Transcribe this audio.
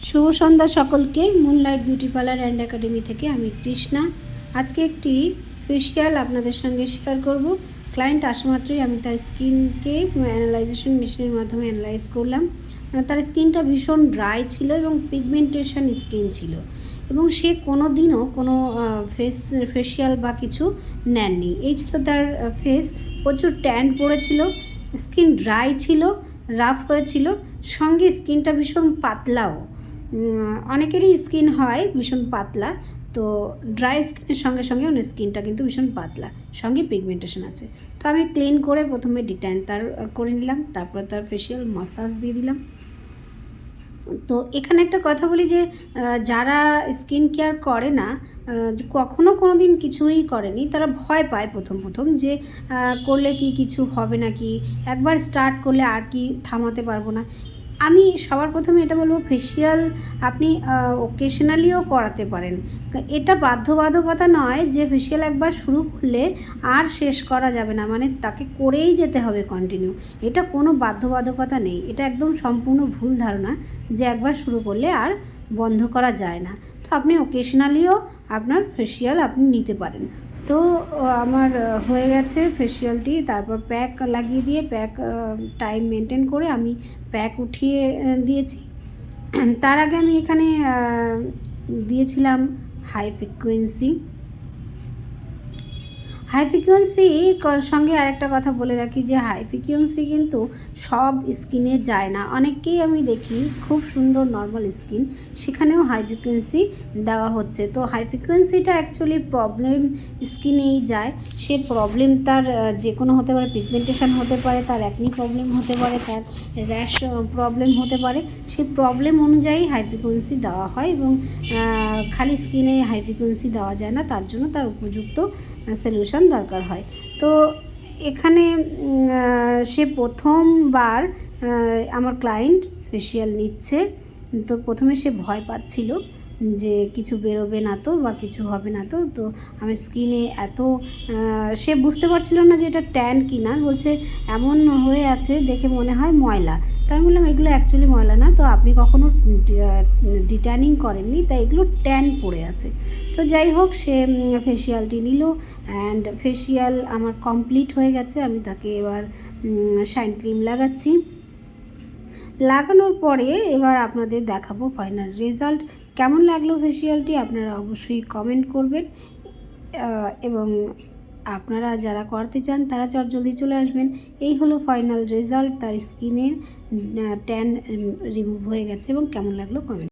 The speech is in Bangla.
শুভ সন্ধ্যা সকলকে। Moonlight beauty parlour and academy থেকে আমি কৃষ্ণা। আজকে একটি ফেসিয়াল আপনাদের সঙ্গে শেয়ার করব। ক্লায়েন্ট আসা মাত্রই আমি তার স্কিনকে অ্যানালাইজেশন মেশিনের মাধ্যমে অ্যানালাইজ করলাম। তার স্কিনটা ভীষণ ড্রাই ছিল এবং পিগমেন্টেশন স্কিন ছিল, এবং সে কোনো দিনও কোনো ফেসিয়াল বা কিছু নেননি। এই ছিল তার ফেস। প্রচুর ট্যান পড়েছিল, স্কিন ড্রাই ছিল, রাফ হয়েছিল, সঙ্গে স্কিনটা ভীষণ পাতলাও। অনেকেরই স্কিন হয় ভীষণ পাতলা, তো ড্রাই স্কিনের সঙ্গে সঙ্গে ওনার স্কিনটা কিন্তু ভীষণ পাতলা, সঙ্গে পিগমেন্টেশন আছে। তো আমি ক্লিন করে প্রথমে ডিট্যান তার করে নিলাম, তারপর তার ফেসিয়াল মাসাজ দিয়ে দিলাম। তো এখানে একটা কথা বলি যে যারা স্কিন কেয়ার করে না, কখনো কোনো দিন কিছুই করেনি, তারা ভয় পায় প্রথম যে করলে কি কিছু হবে নাকি, একবার স্টার্ট করলে আর কি থামাতে পারবো না। আমি সবার প্রথমে এটা বলবো, ফেসিয়াল আপনি ওকেশনালিও করাতে পারেন। এটা বাধ্যবাধকতা নয় যে ফেসিয়াল একবার শুরু করলে আর শেষ করা যাবে না, মানে তাকে করেই যেতে হবে কন্টিনিউ। এটা কোনো বাধ্যবাধকতা নেই, এটা একদম সম্পূর্ণ ভুল ধারণা যে একবার শুরু করলে আর বন্ধ করা যায় না। তো আপনি ওকেশনালিও আপনার ফেসিয়াল আপনি নিতে পারেন। তো আমার হয়ে গেছে ফেসিয়ালটি, তারপর প্যাক লাগিয়ে দিয়ে টাইম মেনটেন করে আমি প্যাক উঠিয়ে দিয়েছি। তার আগে আমি এখানে দিয়েছিলাম হাই ফ্রিকোয়েন্সির সঙ্গে আরেকটা কথা বলে রাখি যে হাই ফ্রিকোয়েন্সি কিন্তু সব স্কিনে যায় না। অনেককেই আমি দেখি খুব সুন্দর নর্মাল স্কিন, সেখানেও হাই ফ্রিকোয়েন্সি দেওয়া হচ্ছে। তো হাই ফ্রিকোয়েন্সিটা অ্যাকচুয়ালি প্রবলেম স্কিনেই যায়। সে প্রবলেম তার যে কোনো হতে পারে, পিগমেন্টেশন হতে পারে, তার অ্যাকনি প্রবলেম হতে পারে, তার র্যাশ প্রবলেম হতে পারে। সেই প্রবলেম অনুযায়ী হাই ফ্রিকোয়েন্সি দেওয়া হয়, এবং খালি স্কিনে হাই ফ্রিকোয়েন্সি দেওয়া যায় না, তার জন্য তার উপযুক্ত সলিউশন দরকার হয়। তো এখানে সে প্রথমবার আমার ক্লায়েন্ট ফেসিয়াল নিচ্ছে, তো প্রথমে সে ভয় পাচ্ছিল যে কিছু বেরোবে না তো বা কিছু হবে না তো। তো আমার স্কিনে এত সে বুঝতে পারছিল না যে এটা ট্যান কি না, বলছে এমন হয়ে আছে দেখে মনে হয় ময়লা। তাই আমি বললাম এগুলো অ্যাকচুয়ালি ময়লা না, তো আপনি কখনো ডিট্যানিং করেননি, তাই এগুলো ট্যান পড়ে আছে। তো যাই হোক, সে ফেসিয়ালটি নিল অ্যান্ড ফেসিয়াল আমার কমপ্লিট হয়ে গেছে। আমি তাকে এবার শাইন ক্রিম লাগাচ্ছি। লাগানোর পরে এবার আপনাদের দেখাবো ফাইনাল রেজাল্ট। কেমন লাগলো ফেসিয়ালটি আপনারা অবশ্যই কমেন্ট করবেন, এবং আপনারা যারা করতে চান তারা জলদি চলে আসবেন। এই হলো ফাইনাল রেজাল্ট, তার স্কিনের ট্যান রিমুভ হয়ে গেছে, এবং কেমন লাগলো কমেন্ট।